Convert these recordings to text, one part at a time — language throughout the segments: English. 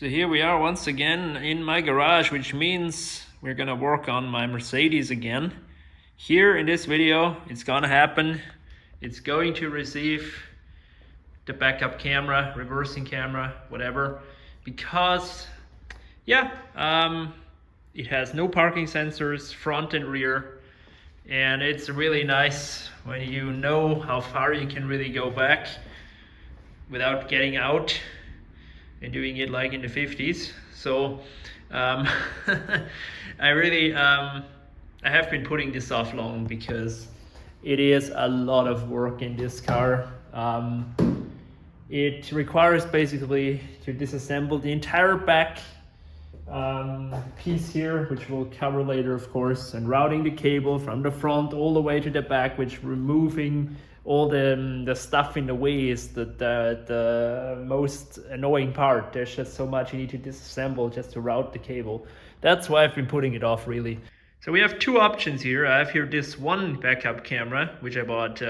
So here we are once again in my garage, which means we're gonna work on my Mercedes again. Here in this video, it's gonna happen. It's going to receive the backup camera, reversing camera, whatever, because yeah, it has no parking sensors, front and rear, and it's really nice when you know how far you can really go back without getting out and doing it like in the 50s. So I really I have been putting this off long because it is a lot of work in this car. It requires basically to disassemble the entire back piece here, which we'll cover later, of course, and routing the cable from the front all the way to the back, which removing all the stuff in the way is the most annoying part. There's just so much you need to disassemble just to route the cable. That's why I've been putting it off, really. So we have two options here. I have here this one backup camera, which I bought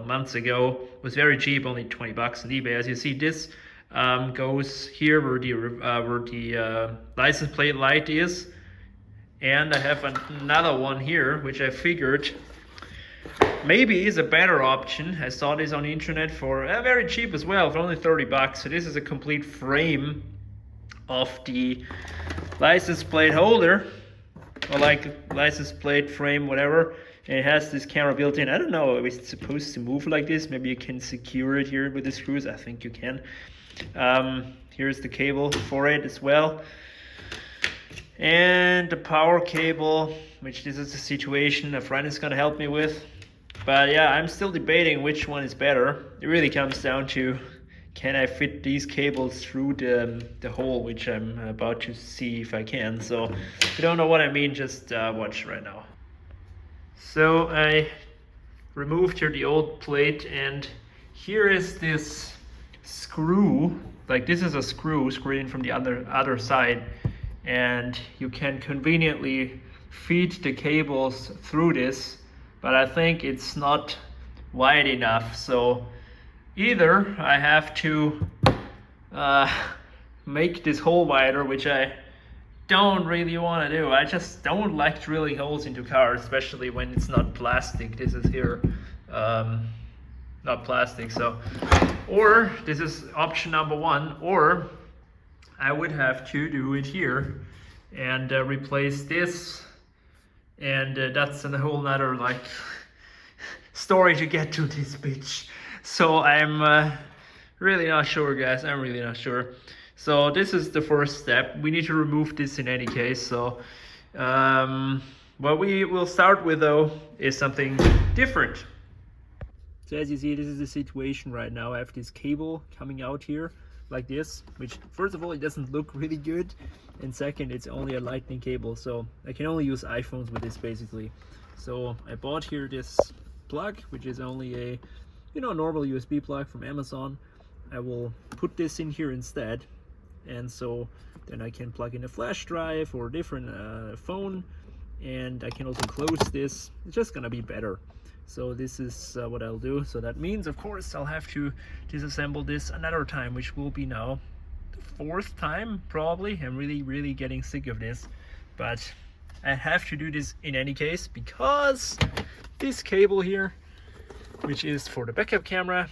months ago. It was very cheap, only 20 bucks on eBay. As you see, this goes here where the license plate light is, and I have another one here, which I figured maybe is a better option. I saw this on the internet for very cheap as well, for only 30 bucks. So this is a complete frame of the license plate holder, or like license plate frame, whatever. And it has this camera built in. I don't know if it's supposed to move like this. Maybe you can secure it here with the screws. I think you can. Here's the cable for it as well, and the power cable, which this is a situation a friend is going to help me with. But yeah, I'm still debating which one is better. It really comes down to, can I fit these cables through the hole, which I'm about to see if I can. So if you don't know what I mean, just watch right now. So I removed here the old plate, and here is this screw. Like, this is a screw in from the other side, and you can conveniently feed the cables through this, but I think it's not wide enough. So either I have to make this hole wider, which I don't really want to do. I just don't like drilling holes into cars, especially when it's not plastic. This is here not plastic. So, or this is option number one, or I would have to do it here and replace this, and that's a whole nother like story to get to this bitch. So I'm really not sure, guys. I'm really not sure. So this is the first step. We need to remove this in any case. So what we will start with, though, is something different. So as you see, this is the situation right now. I have this cable coming out here like this, which first of all, it doesn't look really good, and second, it's only a lightning cable, so I can only use iPhones with this basically. So I bought here this plug, which is only a normal USB plug from Amazon. I will put this in here instead, and so then I can plug in a flash drive or a different phone, and I can also close this. It's just gonna be better. So this is what I'll do. So that means, of course, I'll have to disassemble this another time, which will be now the fourth time probably. I'm really getting sick of this, but I have to do this in any case because this cable here, which is for the backup camera,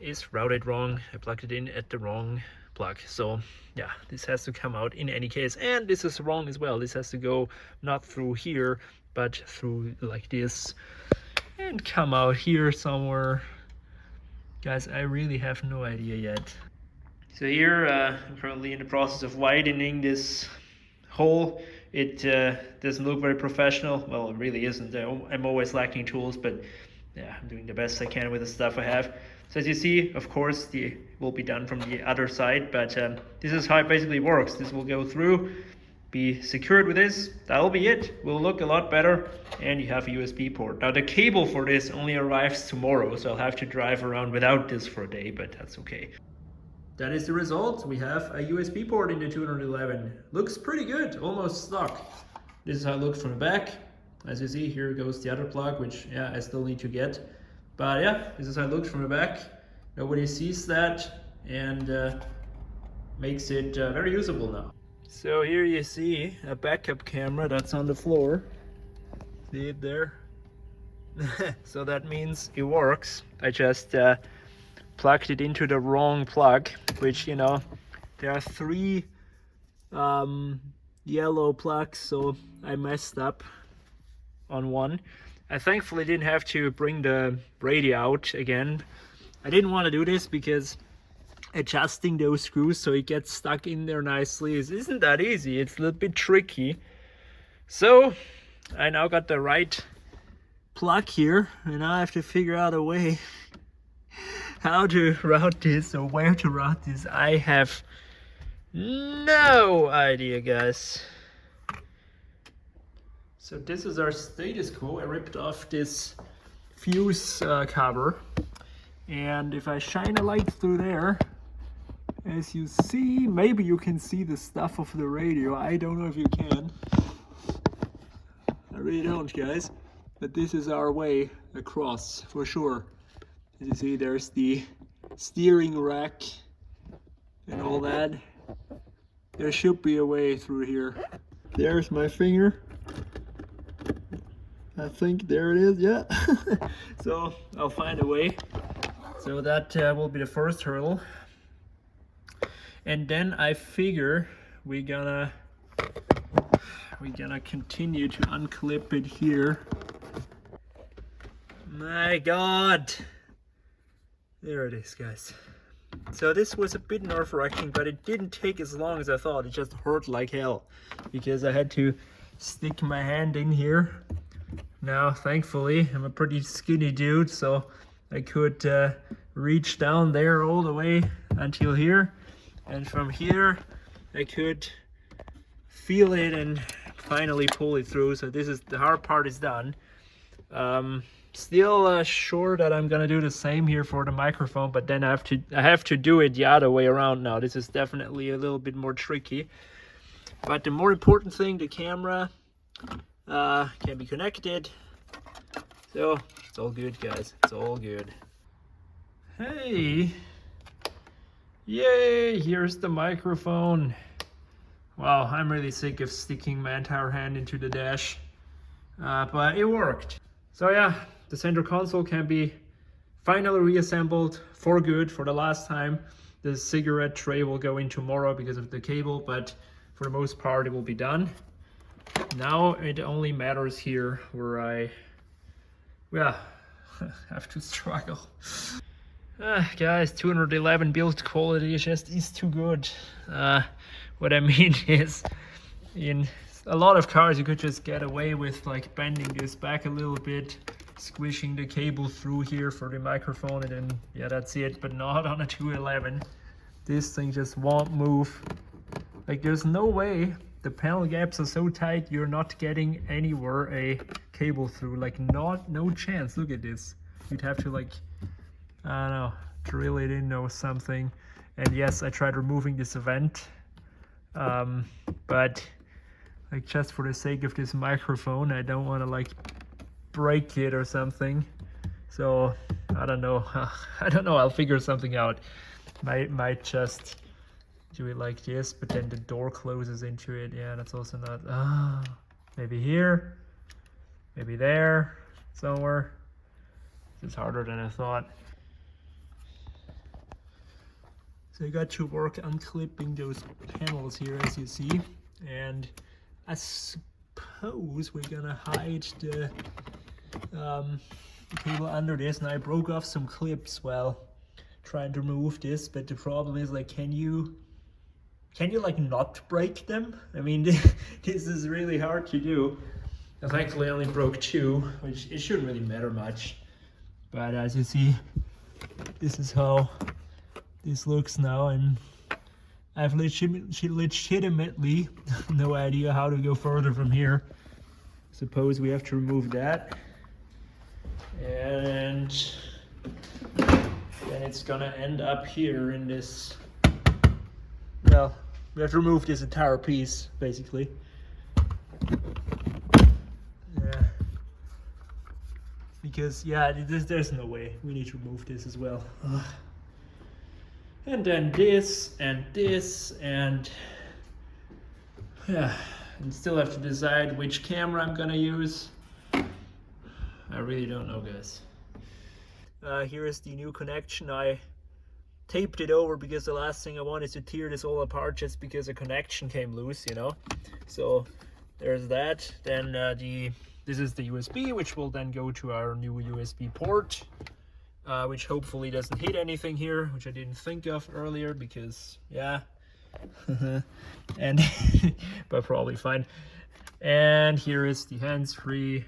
is routed wrong. I plugged it in at the wrong plug. So yeah, this has to come out in any case, and this is wrong as well. This has to go not through here, but through like this, and come out here somewhere. Guys, I really have no idea yet. So here I'm currently in the process of widening this hole. It doesn't look very professional. Well, it really isn't. I'm always lacking tools, but yeah, I'm doing the best I can with the stuff I have. So as you see, of course, it will be done from the other side, but this is how it basically works. This will go through, be secured with this. That'll be it. Will look a lot better, and you have a USB port. Now the cable for this only arrives tomorrow, so I'll have to drive around without this for a day, but that's okay. That is the result. We have a USB port in the 211. Looks pretty good, almost stock. This is how it looks from the back. As you see, here goes the other plug, which yeah, I still need to get. But yeah, this is how it looks from the back. Nobody sees that, and makes it very usable now. So here you see a backup camera that's on the floor. See it there? So that means it works. I just plugged it into the wrong plug, which, you know, there are 3 yellow plugs, so I messed up on one. I thankfully didn't have to bring the radio out again. I didn't want to do this because adjusting those screws so it gets stuck in there nicely isn't that easy. It's a little bit tricky. So I now got the right plug here, and I have to figure out a way how to route this or where to route this. I have no idea, guys. So this is our status quo. I ripped off this fuse cover, and if I shine a light through there, as you see, maybe you can see the stuff of the radio. I don't know if you can. I really don't, guys. But this is our way across, for sure. As you see, there's the steering rack and all that. There should be a way through here. There's my finger. I think there it is, yeah. So I'll find a way. So that will be the first hurdle. And then I figure we're gonna continue to unclip it here. My God, there it is, guys. So this was a bit nerve-wracking, but it didn't take as long as I thought. It just hurt like hell because I had to stick my hand in here. Now, thankfully, I'm a pretty skinny dude, so I could reach down there all the way until here. And from here, I could feel it and finally pull it through. So this is the hard part is done. Still sure that I'm gonna do the same here for the microphone, but then I have to do it the other way around now. This is definitely a little bit more tricky. But the more important thing, the camera can be connected. So it's all good, guys. It's all good. Hey. Yay, here's the microphone. Wow, I'm really sick of sticking my entire hand into the dash, but it worked. So yeah, the center console can be finally reassembled for good for the last time. The cigarette tray will go in tomorrow because of the cable, but for the most part it will be done. Now it only matters here where I, well, have to struggle. Guys, 211 build quality just is too good. What I mean is, in a lot of cars you could just get away with like bending this back a little bit, squishing the cable through here for the microphone, and then yeah, that's it. But not on a 211. This thing just won't move. Like there's no way. The panel gaps are so tight you're not getting anywhere a cable through. Like no chance. Look at this. You'd have to like, I don't know, drill it in or something. And yes, I tried removing this vent, but like just for the sake of this microphone, I don't want to like break it or something. So I don't know. I don't know. I'll figure something out. Might just do it like this, but then the door closes into it. Yeah, that's also not. Maybe here, maybe there, somewhere. It's harder than I thought. So I got to work unclipping those panels here, as you see, and I suppose we're gonna hide the cable under this. And I broke off some clips while trying to remove this, but the problem is, like, can you like not break them? I mean, this is really hard to do. I thankfully only broke 2, which it shouldn't really matter much. But as you see, this is how this looks now, and I have legitimately no idea how to go further from here. Suppose we have to remove that, and then it's gonna end up here in this. Well, we have to remove this entire piece, basically. Yeah. Because, yeah, there's no way. We need to remove this as well. And then this and this, and yeah, and still have to decide which camera I'm gonna use. I really don't know, guys. Here is the new connection. I taped it over because the last thing I want is to tear this all apart just because a connection came loose, you know. So there's that. Then this is the USB, which will then go to our new USB port, which hopefully doesn't hit anything here, which I didn't think of earlier because, yeah, and but probably fine. And here is the hands-free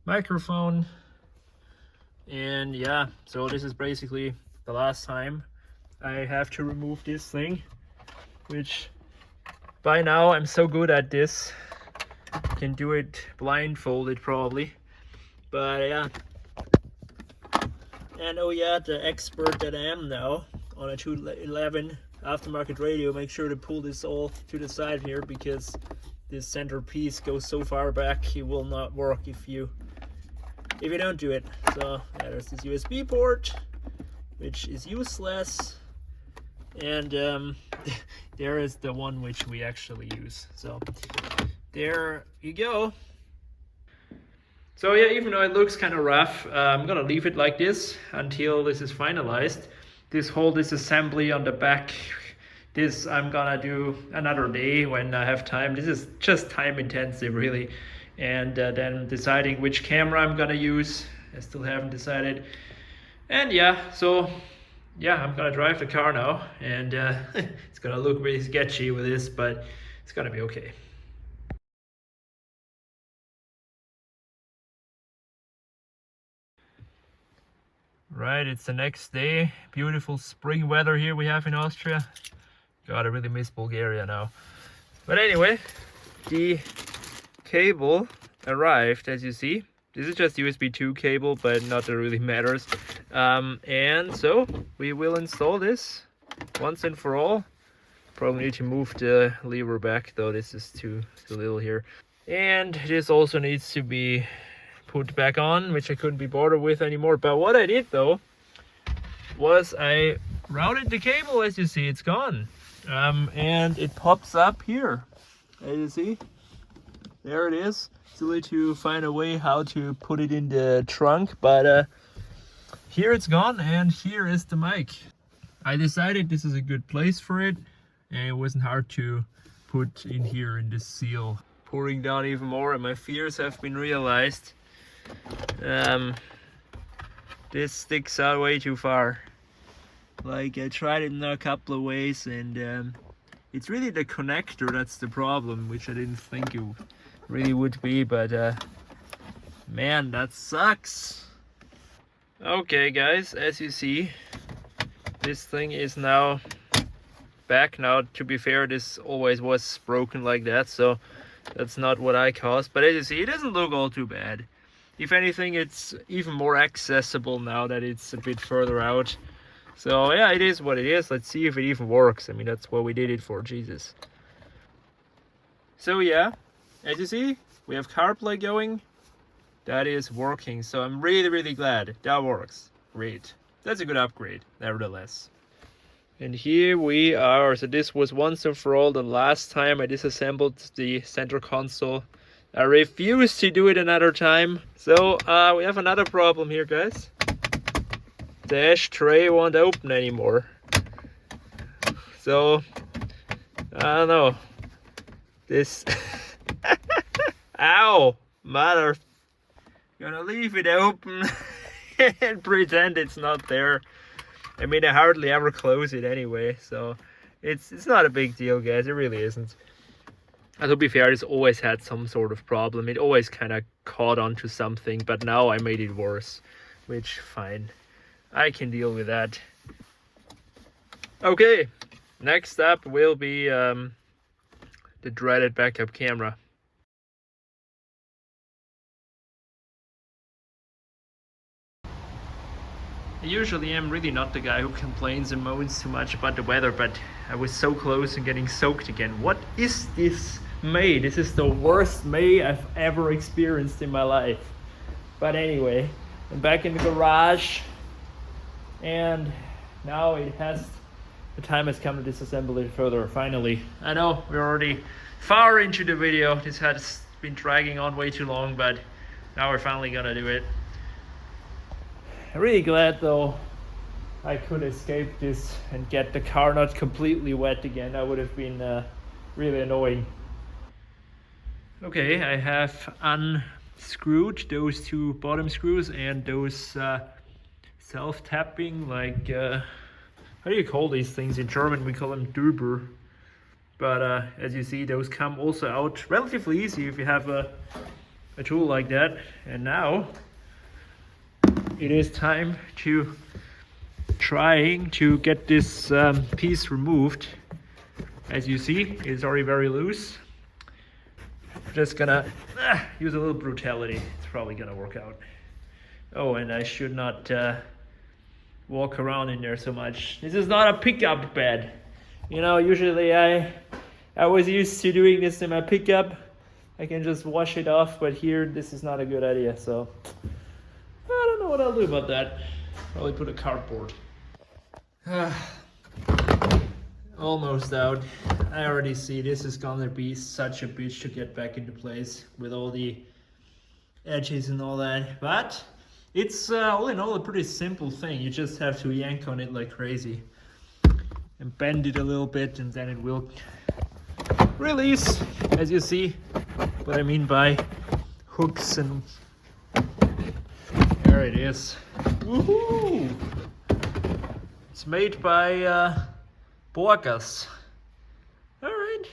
microphone. And yeah, so this is basically the last time I have to remove this thing, which by now I'm so good at this, can do it blindfolded probably, but yeah. And oh yeah, the expert that I am now on a 211 aftermarket radio, make sure to pull this all to the side here because this center piece goes so far back it will not work if you don't do it. So yeah, there's this USB port, which is useless, and there is the one which we actually use. So there you go. So yeah, even though it looks kind of rough, I'm gonna leave it like this until this is finalized. This whole disassembly on the back, this I'm gonna do another day when I have time. This is just time intensive really. And then deciding which camera I'm gonna use. I still haven't decided. And yeah, so yeah, I'm gonna drive the car now, and it's gonna look really sketchy with this, but it's gonna be okay. Right, it's the next day. Beautiful spring weather here we have in Austria. God, I really miss Bulgaria now. But anyway, the cable arrived, as you see. This is just USB 2 cable, but not that it really matters. And so we will install this once and for all. Probably need to move the lever back though, this is too little here. And this also needs to be put back on, which I couldn't be bothered with anymore. But what I did though was I routed the cable. As you see, it's gone. And it pops up here, as you see. There it is. Still need to find a way how to put it in the trunk, but here it's gone, and here is the mic. I decided this is a good place for it, and it wasn't hard to put in here in this seal. Pouring down even more, and my fears have been realized. This sticks out way too far. Like, I tried it in a couple of ways, and it's really the connector that's the problem, which I didn't think it really would be, but man, that sucks. Okay guys, as you see, this thing is now back. Now, to be fair, this always was broken like that, so that's not what I caused, but as you see, it doesn't look all too bad. If anything, it's even more accessible now that it's a bit further out. So yeah, it is what it is. Let's see if it even works. I mean, that's what we did it for, Jesus. So yeah, as you see, we have CarPlay going. That is working, so I'm really glad that works. Great. That's a good upgrade, nevertheless. And here we are. So this was once and for all the last time I disassembled the center console. I refuse to do it another time. So we have another problem here, guys. The ashtray won't open anymore. So I don't know. This ow, mother. Gonna leave it open and pretend it's not there. I mean, I hardly ever close it anyway, so it's not a big deal, guys. It really isn't. And to be fair, it's always had some sort of problem. It always kind of caught onto something, but now I made it worse, which fine. I can deal with that. Okay, next up will be the dreaded backup camera. Usually I'm really not the guy who complains and moans too much about the weather, but I was so close and getting soaked again. What is this May? This is the worst May I've ever experienced in my life. But anyway, I'm back in the garage, and now it has the time has come to disassemble it further, finally. I know we're already far into the video. This has been dragging on way too long, but now we're finally gonna do it. I'm really glad though I could escape this and get the car not completely wet again. That would have been really annoying. Okay, I have unscrewed those two bottom screws and those self-tapping, like, how do you call these things? In German we call them Düber. But as you see, those come also out relatively easy if you have a tool like that. And now it is time to trying to get this piece removed. As you see, it's already very loose. Just gonna use a little brutality. It's probably gonna work out. Oh, and I should not walk around in there so much. This is not a pickup bed. You know, usually I was used to doing this in my pickup. I can just wash it off, but here this is not a good idea. So I don't know what I'll do about that. Probably put a cardboard. Almost out. I already see this is gonna be such a bitch to get back into place with all the edges and all that. But it's all in all a pretty simple thing. You just have to yank on it like crazy and bend it a little bit, and then it will release, as you see what I mean by hooks. And there it is. Woohoo! It's made by Borgas. All right,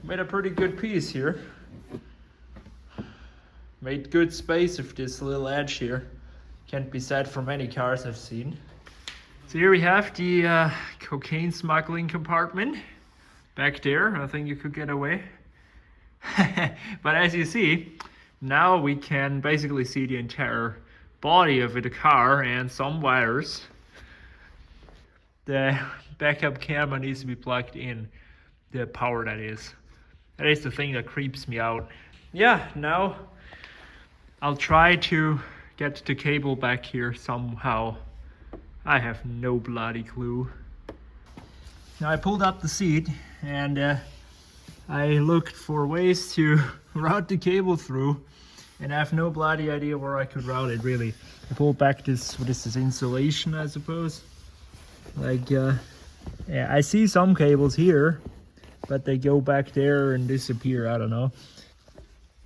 made a pretty good piece here. Made good space with this little edge here. Can't be said for many cars I've seen. So here we have the cocaine smuggling compartment back there. I think you could get away. But as you see, now we can basically see the entire body of the car and some wires. The backup camera needs to be plugged in, the power that is. That is the thing that creeps me out. Yeah, now I'll try to get the cable back here somehow. I have no bloody clue. Now I pulled up the seat and I looked for ways to route the cable through, and I have no bloody idea where I could route it really. I pulled back this, what is this, insulation I suppose? Like, yeah, I see some cables here, but they go back there and disappear, I don't know.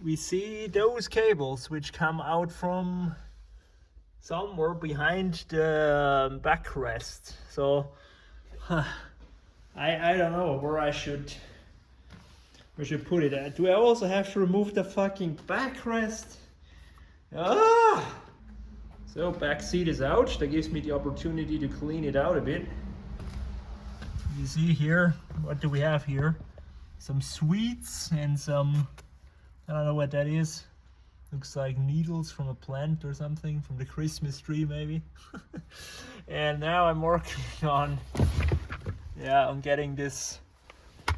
We see those cables which come out from somewhere behind the backrest. So, I don't know where I should put it at. Do I also have to remove the fucking backrest? Ah! So back seat is out. That gives me the opportunity to clean it out a bit. You see here, what do we have here? Some sweets and some, I don't know what that is. Looks like needles from a plant or something, from the Christmas tree maybe. And now I'm working on, on getting this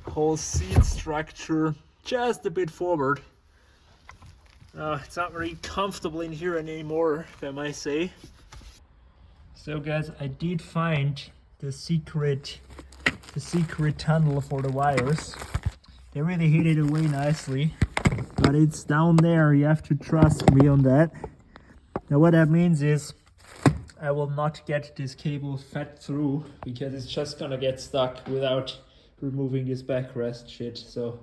whole seat structure just a bit forward. It's not very comfortable in here anymore, if I might say. So guys, I did find the secret tunnel for the wires. They really hid it away nicely, but it's down there. You have to trust me on that. Now what that means is I will not get this cable fed through, because it's just gonna get stuck without removing this backrest shit. So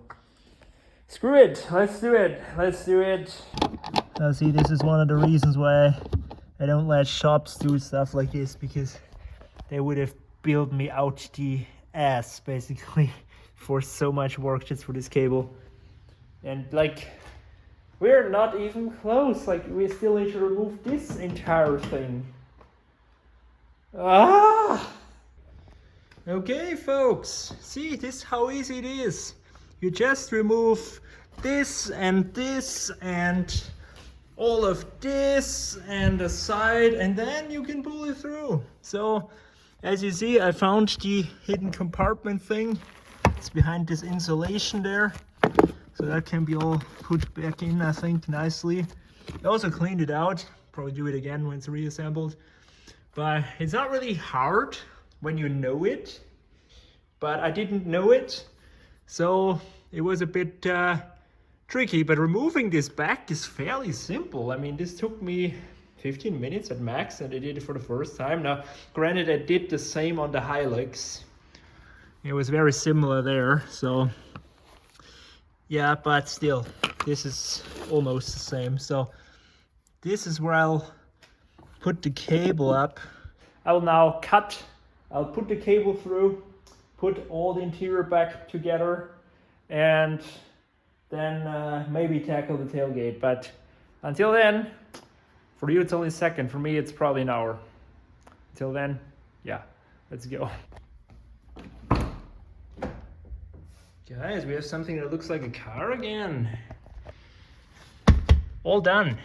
screw it, let's do it. Now see, this is one of the reasons why I don't let shops do stuff like this, because they would have billed me out the ass basically for so much work just for this cable. And like, we're not even close. Like, we still need to remove this entire thing. Okay folks, see, this is how easy it is. You just remove this and all of this and the side, and then you can pull it through. So as you see, I found the hidden compartment thing. It's behind this insulation there, so that can be all put back in, I think, nicely. I also cleaned it out, probably do it again when it's reassembled, but it's not really hard when you know it. but I didn't know it, so it was a bit tricky. But removing this back is fairly simple. I mean, this took me 15 minutes at max, and I did it for the first time. Now, granted, I did the same on the Hilux. It was very similar there, so yeah, but still, this is almost the same. So this is where I'll put the cable up. I will now I'll put the cable through, put all the interior back together, and then maybe tackle the tailgate. But until then, for you it's only a second, for me it's probably an hour. Until then, yeah, let's go. Guys, we have something that looks like a car again. All done.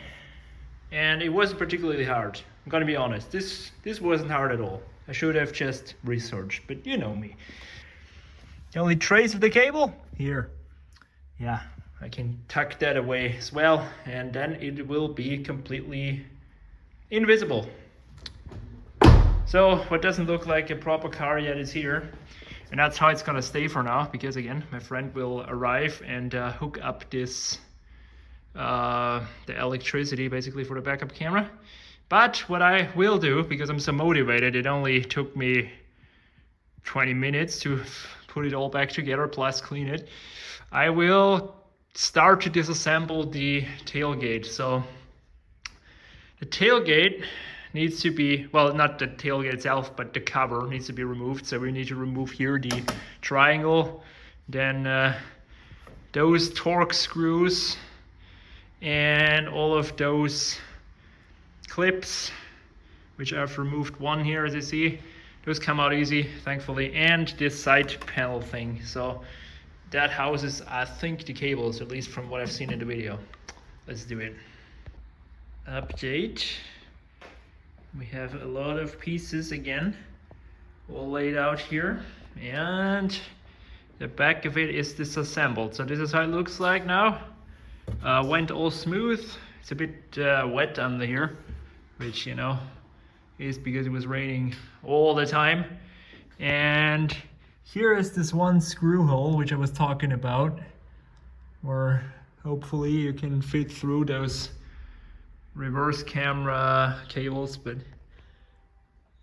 And it wasn't particularly hard. I'm gonna be honest, this wasn't hard at all. I should have just researched, but you know me. The only trace of the cable here. Yeah, I can tuck that away as well, and then it will be completely invisible. So what doesn't look like a proper car yet is here. And that's how it's gonna stay for now, because again, my friend will arrive and hook up this, the electricity basically for the backup camera. But what I will do, because I'm so motivated, it only took me 20 minutes to put it all back together, plus clean it. I will start to disassemble the tailgate. So the tailgate needs to be, well, not the tailgate itself, but the cover needs to be removed. So we need to remove here the triangle, then those torque screws, and all of those clips, which I've removed one here, as you see. Those come out easy, thankfully, and this side panel thing. So that houses, I think, the cables, at least from what I've seen in the video. Let's do it. Update. We have a lot of pieces again, all laid out here, and the back of it is disassembled. So this is how it looks like now. Went all smooth. It's a bit wet under here, which, you know, is because it was raining all the time. And here is this one screw hole which I was talking about, where hopefully you can fit through those reverse camera cables, but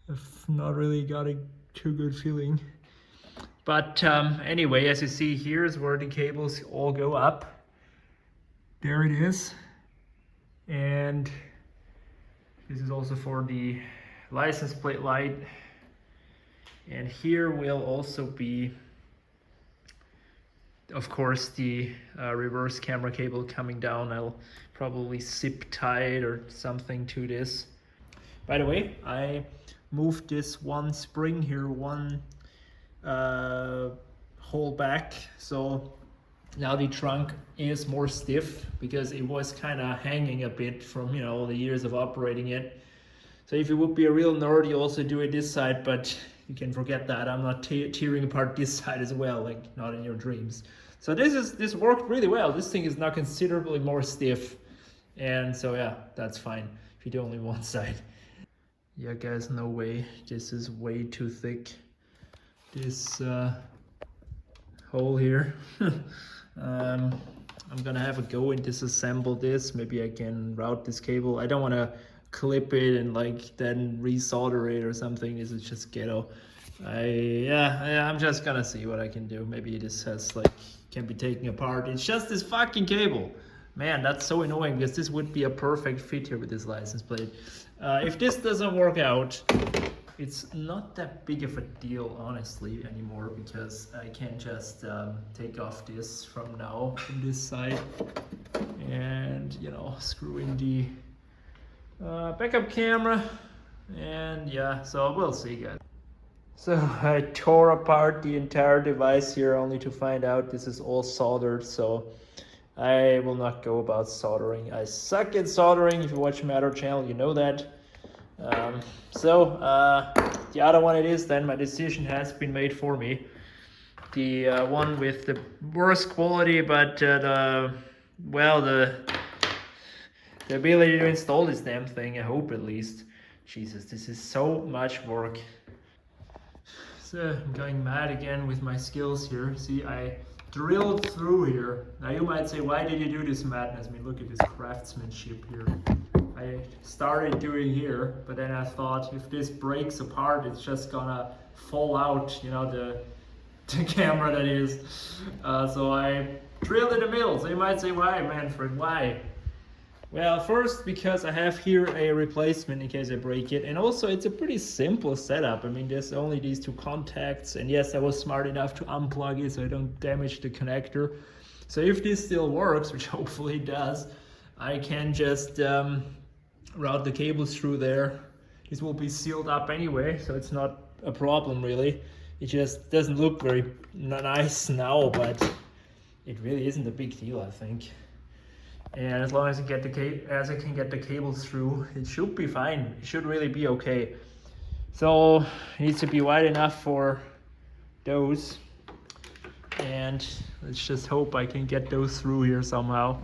I've not really got a too good feeling. But anyway, as you see, here's where the cables all go up. There it is. And this is also for the license plate light. And here will also be, of course, the reverse camera cable coming down. I'll probably zip tie it or something to this. By the way, I moved this one spring here, one hole back, so now the trunk is more stiff because it was kind of hanging a bit from, you know, all the years of operating it. So if you would be a real nerd, you also do it this side, but you can forget that. I'm not tearing apart this side as well, like not in your dreams. So this worked really well. This thing is now considerably more stiff, and so yeah, that's fine if you do only one side. Yeah, guys, no way. This is way too thick. This hole here. I'm gonna have a go and disassemble this. Maybe I can route this cable. I don't want to clip it and like then resolder it or something. This is just ghetto. I'm just gonna see what I can do. Maybe this has like can be taken apart. It's just this fucking cable. Man, that's so annoying because this would be a perfect fit here with this license plate. If this doesn't work out, it's not that big of a deal, honestly, anymore, because I can just take off this from now from this side and, you know, screw in the backup camera, and yeah, so we'll see, guys. So I tore apart the entire device here only to find out this is all soldered, so I will not go about soldering. I suck at soldering. If you watch my other channel, you know that. The other one it is, then my decision has been made for me. The one with the worst quality, but the ability to install this damn thing, I hope at least. Jesus, this is so much work. So I'm going mad again with my skills here. See, I drilled through here. Now you might say, why did you do this madness? I mean, look at this craftsmanship here. I started doing here, but then I thought if this breaks apart, it's just gonna fall out, you know, the camera that is. So I drilled in the middle. So you might say, why, Manfred, why? Well, first because I have here a replacement in case I break it, and also it's a pretty simple setup. I mean, there's only these two contacts, and yes, I was smart enough to unplug it so I don't damage the connector. So if this still works, which hopefully it does, I can just route the cables through there. This will be sealed up anyway, so it's not a problem really. It just doesn't look very nice now, but it really isn't a big deal, I think. And as long as I can get the cables through, it should be fine. It should really be okay. So it needs to be wide enough for those, and let's just hope I can get those through here somehow.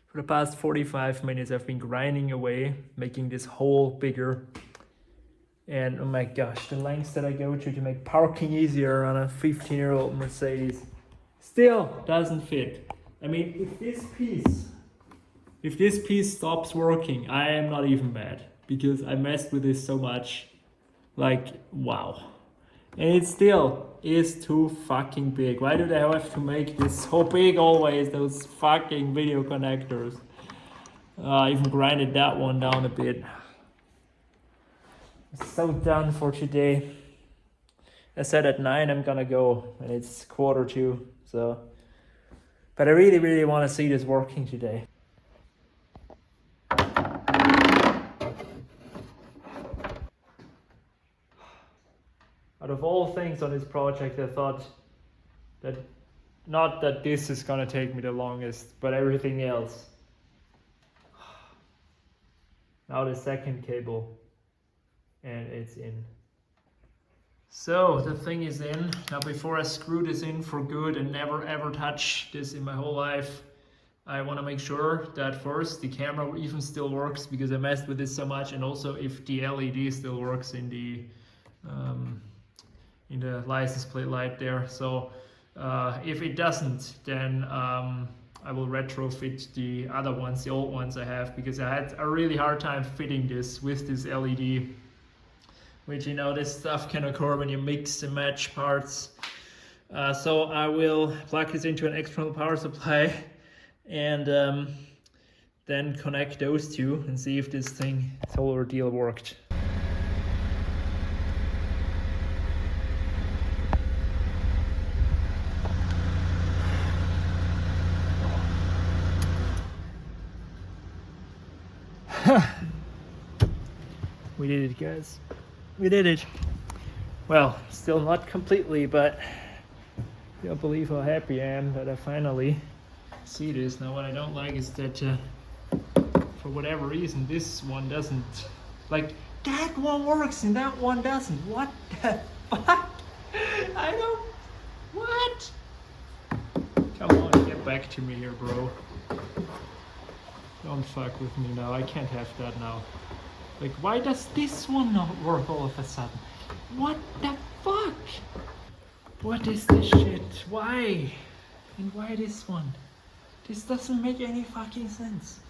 For the past 45 minutes I've been grinding away, making this hole bigger. And oh my gosh, the lengths that I go to make parking easier on a 15-year-old Mercedes still doesn't fit. I mean, if this piece stops working, I am not even mad, because I messed with this so much. Like, wow. And it still is too fucking big. Why do they have to make this so big always, those fucking video connectors? I even grinded that one down a bit. So done for today. I said at 9 I'm gonna go, and it's 1:45, so. But I really, really want to see this working today. Out of all things on this project, I thought that, not that this is gonna take me the longest, but everything else. Now the second cable, and it's in. So the thing is in. Now before I screw this in for good and never ever touch this in my whole life, I want to make sure that first the camera even still works, because I messed with this so much, and also if the LED still works in the license plate light there. So if it doesn't, then I will retrofit the other ones, the old ones I have, because I had a really hard time fitting this with this LED. Which, you know, this stuff can occur when you mix and match parts. So I will plug this into an external power supply and then connect those two and see if this whole ordeal worked. We did it, guys. We did it. Well, still not completely, but you'll believe how happy I am that I finally see this. Now what I don't like is that for whatever reason this one doesn't, like, that one works and that one doesn't. What the fuck? I don't, what? Come on, get back to me here, bro. Don't fuck with me now. I can't have that now. Like, why does this one not work all of a sudden? What the fuck? What is this shit? Why? And why this one? This doesn't make any fucking sense.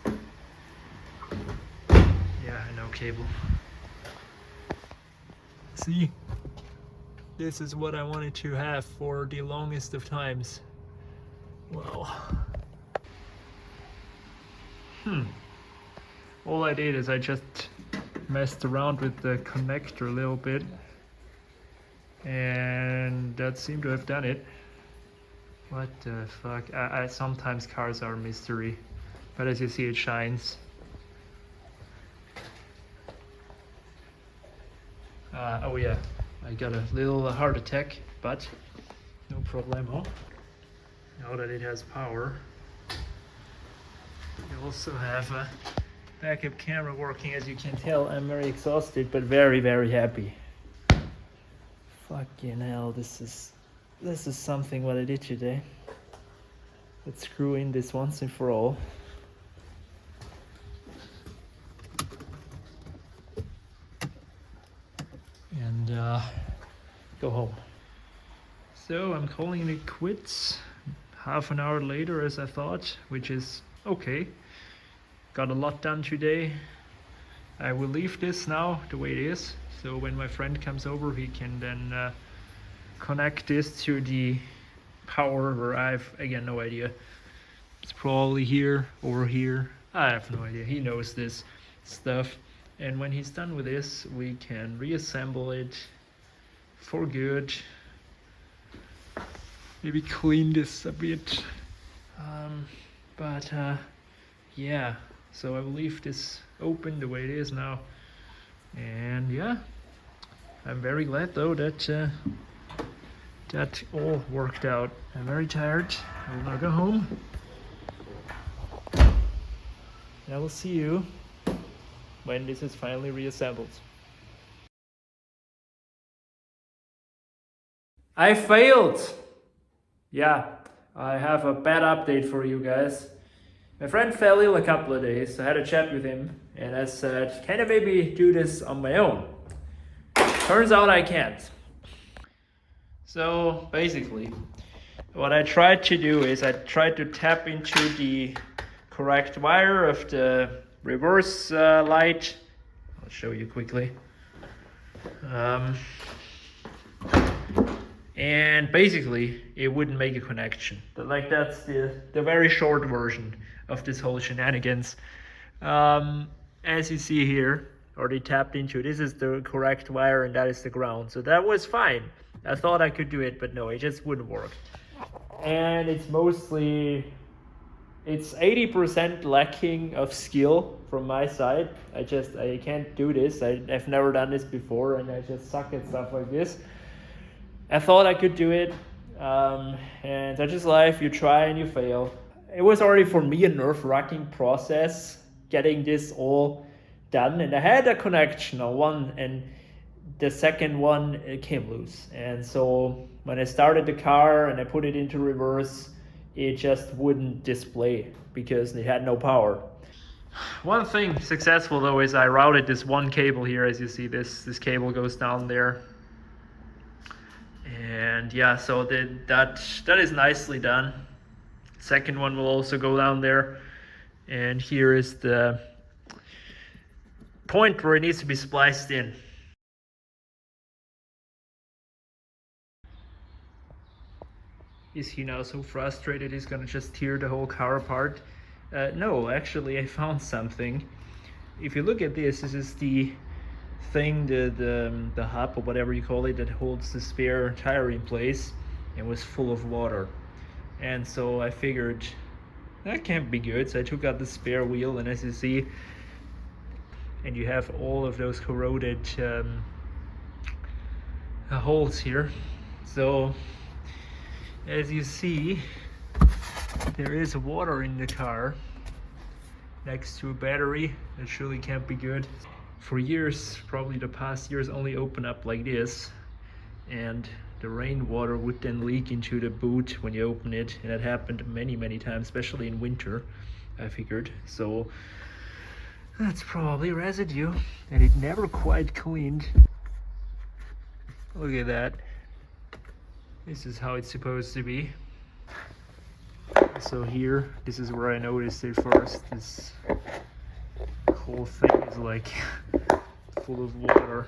Yeah, I know, cable. See? This is what I wanted to have for the longest of times. Wow. All I did is I just messed around with the connector a little bit, and that seemed to have done it. What the fuck? I sometimes cars are a mystery, but as you see, it shines. Oh yeah, I got a little heart attack, but no problemo. Now that it has power, you also have a backup camera working. As you can tell, I'm very exhausted, but very, very happy. Fucking hell, this is something what I did today. Let's screw in this once and for all. go home. So I'm calling it quits. Half an hour later as I thought, which is okay. Got a lot done today. I will leave this now the way it is. So when my friend comes over, he can then connect this to the power, where I've, again, no idea. It's probably here, over here. I have no idea. He knows this stuff. And when he's done with this, we can reassemble it for good. Maybe clean this a bit. Yeah, so I will leave this open the way it is now. And yeah, I'm very glad though that that all worked out. I'm very tired. I will now go home. And I will see you when this is finally reassembled. I failed! Yeah, I have a bad update for you guys. My friend fell ill a couple of days, so I had a chat with him, and I said, can I maybe do this on my own? Turns out I can't. So basically, what I tried to do is I tried to tap into the correct wire of the reverse light. I'll show you quickly. And basically it wouldn't make a connection. But like, that's the very short version of this whole shenanigans. As you see here, already tapped into, this is the correct wire and that is the ground. So that was fine. I thought I could do it, but no, it just wouldn't work. And it's 80% lacking of skill from my side. I can't do this. I've never done this before, and I just suck at stuff like this. I thought I could do it, and that's just life. You try and you fail. It was already for me a nerve-wracking process getting this all done, and I had a connection on one, and the second one, it came loose. And so when I started the car and I put it into reverse, it just wouldn't display because it had no power. One thing successful though is I routed this one cable here. As you see, this cable goes down there. And yeah, so that is nicely done. Second one will also go down there. And here is the point where it needs to be spliced in. Is he now so frustrated he's gonna just tear the whole car apart? No, actually I found something. If you look at this is the thing, the hub or whatever you call it, that holds the spare tire in place, and was full of water. And so I figured that can't be good, so I took out the spare wheel, and as you see, and you have all of those corroded holes here. So as you see, there is water in the car next to a battery. That surely can't be good. For years, probably the past years, only open up like this, and the rainwater would then leak into the boot when you open it, and that happened many times, especially in winter, I figured. So that's probably residue, and it never quite cleaned. Look at that. This is how it's supposed to be. So here, this is where I noticed it first. This whole thing is like full of water.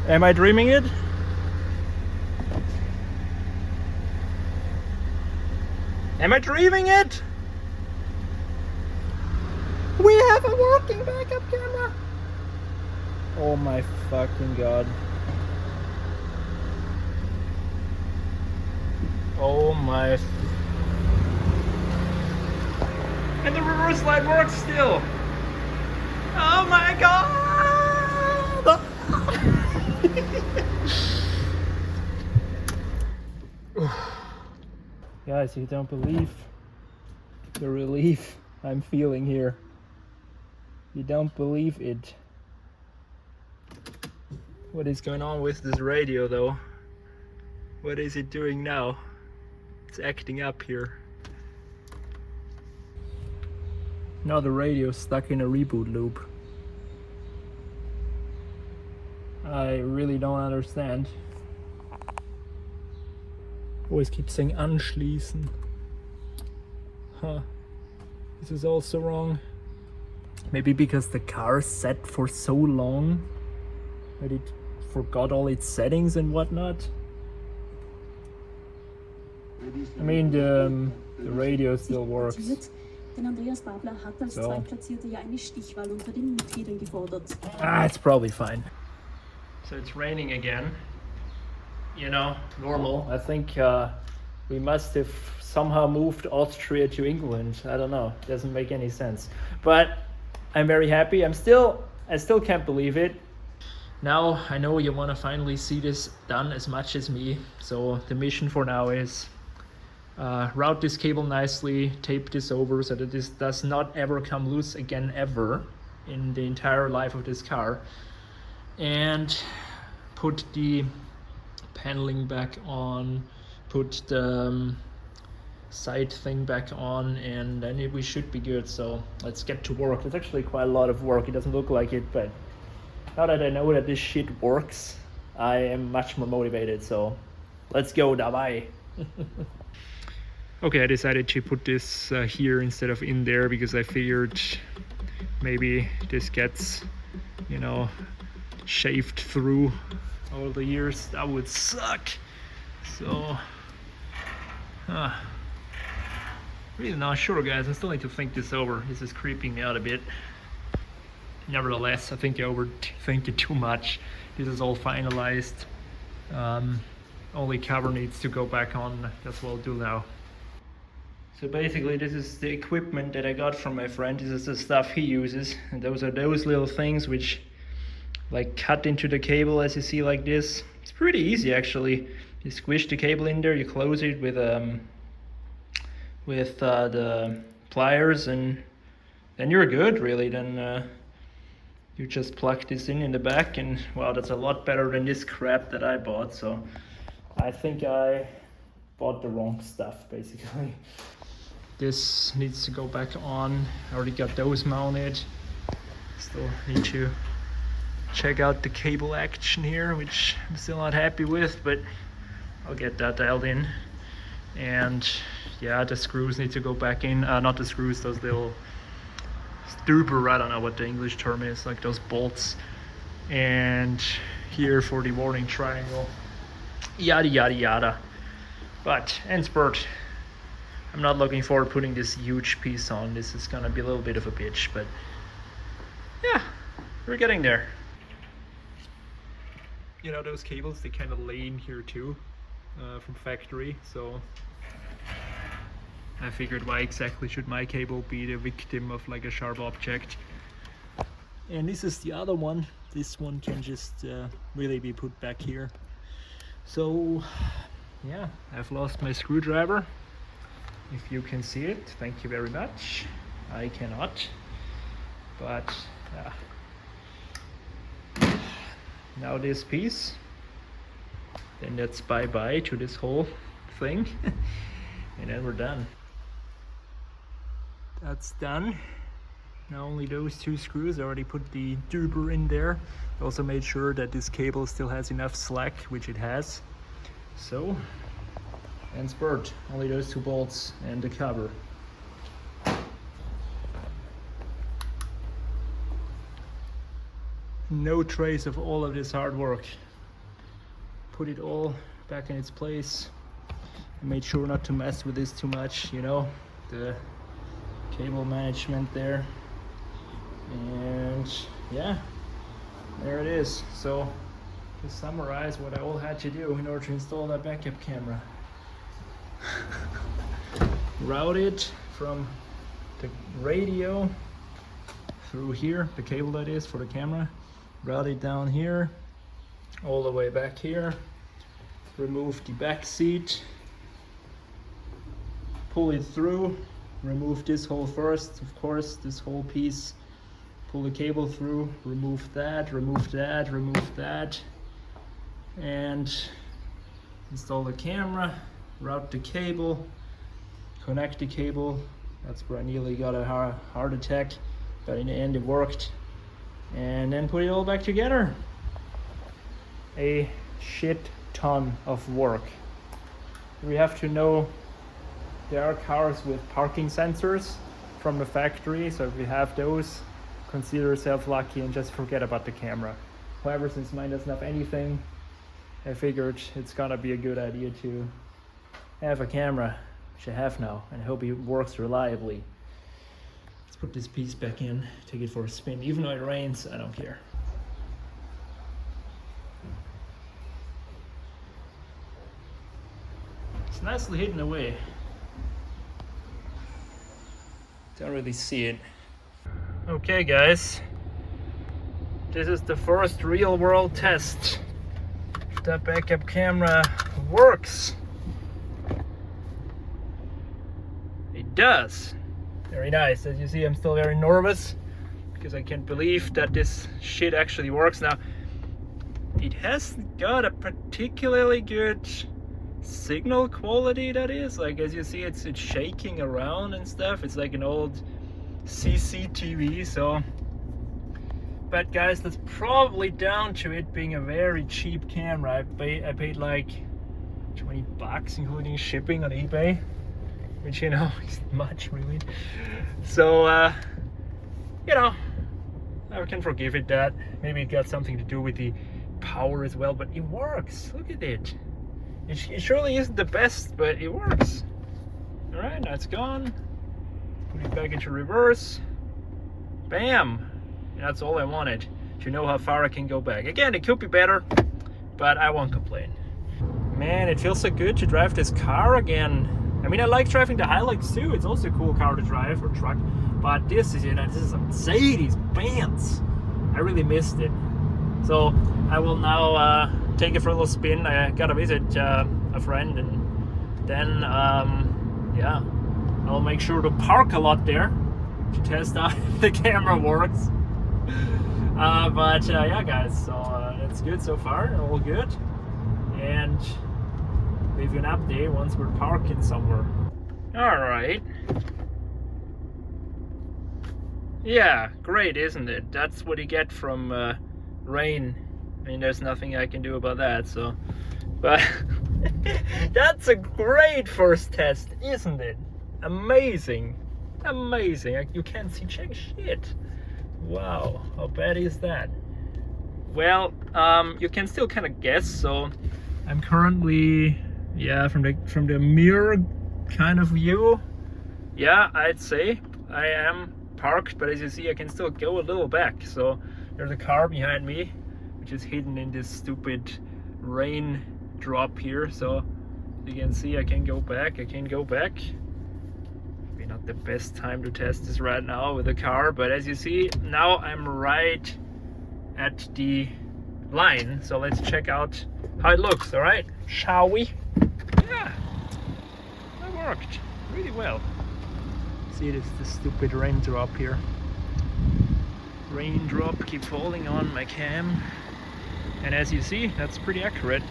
Am I dreaming it? Am I dreaming it? We have a working backup camera. Oh my fucking god. Oh my. And the reverse light works still. Oh my god! Guys, you don't believe the relief I'm feeling here. You don't believe it. What is going on with this radio though? What is it doing now? It's acting up here. Now the radio's stuck in a reboot loop. I really don't understand. Always keep saying anschließen. Huh. This is also wrong. Maybe because the car is set for so long that it forgot all its settings and whatnot. I mean, the radio still works. So. It's probably fine. So it's raining again. You know, normal. I think we must have somehow moved Austria to England. I don't know. Doesn't make any sense. But I'm very happy. I still can't believe it. Now I know you want to finally see this done as much as me. So the mission for now is route this cable nicely, tape this over so that this does not ever come loose again ever in the entire life of this car, and put the paneling back on, put the side thing back on, and then we should be good. So let's get to work. It's actually quite a lot of work. It doesn't look like it, but now that I know that this shit works, I am much more motivated. So let's go, dabei. Okay, I decided to put this here instead of in there because I figured maybe this gets, you know, shaved through all the years. That would suck. So, really not sure, guys. I still need to think this over. This is creeping me out a bit. Nevertheless, I think I overthink it too much. This is all finalized. Only cover needs to go back on. That's what I'll do now. So basically this is the equipment that I got from my friend. This is the stuff he uses. And those are those little things which like cut into the cable, as you see, like this. It's pretty easy actually. You squish the cable in there, you close it with the pliers, and then you're good really. Then you just plug this in the back, and wow, that's a lot better than this crap that I bought. So I think I bought the wrong stuff basically. This needs to go back on. I already got those mounted. Still need to check out the cable action here, which I'm still not happy with, but I'll get that dialed in. And yeah, the screws need to go back in. Not the screws, those little stuber, I don't know what the English term is, like those bolts. And here for the warning triangle. Yada yada yada. But Endspurt, I'm not looking forward to putting this huge piece on. This is gonna be a little bit of a bitch, but yeah, we're getting there. You know, those cables, they kind of lay in here too, from factory, so I figured, why exactly should my cable be the victim of like a sharp object? And this is the other one. This one can just really be put back here. So yeah, I've lost my screwdriver. If you can see it, thank you very much. I cannot, but now this piece, then that's bye-bye to this whole thing. And then we're done. That's done. Now only those two screws. I already put the duber in there. Also made sure that this cable still has enough slack, which it has. So, and spurt, only those two bolts and the cover. No trace of all of this hard work. Put it all back in its place. I made sure not to mess with this too much, you know, the cable management there. And yeah, there it is. So to summarize what I all had to do in order to install that backup camera. Route it from the radio through here, the cable that is for the camera, route it down here, all the way back here, remove the back seat, pull it through, remove this hole first, of course, this whole piece, pull the cable through, remove that, remove that, remove that, and install the camera, route the cable, connect the cable. That's where I nearly got a heart attack, but in the end it worked. And then put it all back together. A shit ton of work. We have to know there are cars with parking sensors from the factory, so if you have those, consider yourself lucky and just forget about the camera. However, since mine doesn't have anything, I figured it's gonna be a good idea to have a camera, which I have now, and I hope it works reliably. Let's put this piece back in, take it for a spin. Even though it rains, I don't care. It's nicely hidden away. Don't really see it. Okay guys, this is the first real world test. If that backup camera works. It does. Very nice. As you see, I'm still very nervous because I can't believe that this shit actually works. Now, it hasn't got a particularly good signal quality, that is. Like, as you see, it's shaking around and stuff. It's like an old CCTV, so. But guys, that's probably down to it being a very cheap camera. I paid like 20 bucks including shipping on eBay, which, you know, isn't much really. So you know, I can forgive it that. Maybe it got something to do with the power as well, but it works. Look at it. It surely isn't the best, but it works. All right, now it's gone. Put it back into reverse. Bam. And that's all I wanted, to know how far I can go back. Again, it could be better, but I won't complain. Man, it feels so good to drive this car again. I mean, I like driving the Hilux too. It's also a cool car to drive, or truck. But this is, you know, this is a Mercedes-Benz. I really missed it. So I will now take it for a little spin. I gotta visit a friend, and then yeah, I'll make sure to park a lot there to test out if the camera works. But yeah guys, so it's good so far, all good, and give you an update once we're parking somewhere. Alright. Yeah, great, isn't it? That's what you get from rain. I mean, there's nothing I can do about that, so. But that's a great first test, isn't it? Amazing. Amazing. You can't see jack shit. Wow, how bad is that? Well, you can still kind of guess. So I'm currently, yeah, from the mirror kind of view, yeah, I'd say I am parked, but as you see, I can still go a little back. So there's a car behind me, which is hidden in this stupid rain drop here. So you can see I can go back. I can go back. Not the best time to test this right now with the car, but as you see, now I'm right at the line. So let's check out how it looks. All right, shall we? Yeah, that worked really well. See, it is the stupid raindrop here. Raindrop keep falling on my cam, and as you see, that's pretty accurate.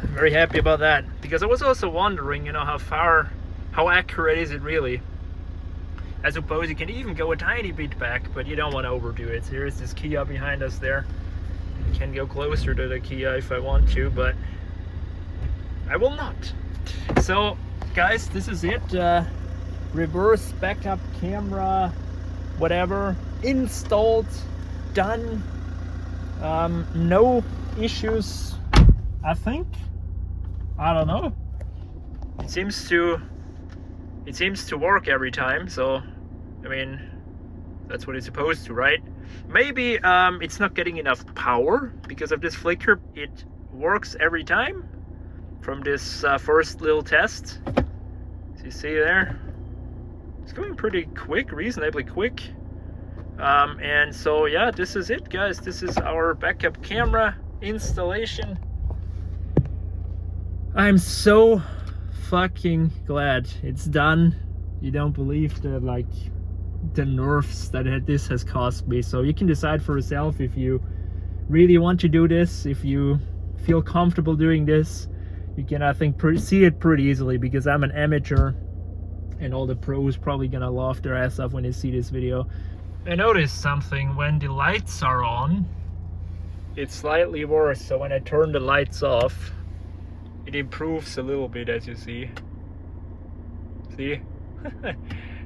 Very happy about that, because I was also wondering, you know, how accurate is it really? I suppose you can even go a tiny bit back, but you don't want to overdo it. So here's this Kia behind us there. I can go closer to the Kia if I want to, but I will not. So guys, this is it. Reverse backup camera, whatever, installed, done. No issues, I think. I don't know. It seems to work every time, so I mean, that's what it's supposed to, right? Maybe it's not getting enough power because of this flicker. It works every time from this first little test. So you see there, it's going pretty quick, reasonably quick. And so yeah, this is it, guys. This is our backup camera installation. I'm so fucking glad it's done. You don't believe the like the nerves that this has cost me. So you can decide for yourself if you really want to do this, if you feel comfortable doing this. You can, I think, see it pretty easily because I'm an amateur, and all the pros probably gonna laugh their ass off when they see this video. I noticed something: when the lights are on, it's slightly worse. So when I turn the lights off, it improves a little bit, as you see. See?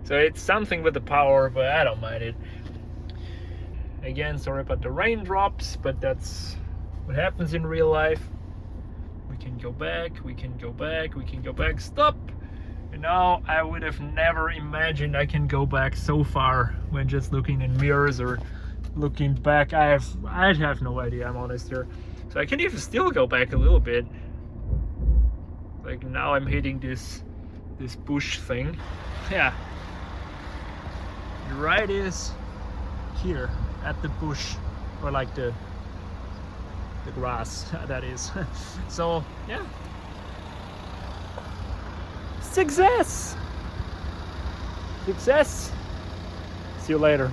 So it's something with the power, but I don't mind it. Again, sorry about the raindrops, but that's what happens in real life. We can go back, we can go back, we can go back. Stop! And now I would have never imagined I can go back so far when just looking in mirrors or looking back. I'd have no idea, I'm honest here. So I can even still go back a little bit. Like now I'm hitting this bush thing. Yeah. The right is here at the bush, or like the grass, that is. So yeah, success. See you later.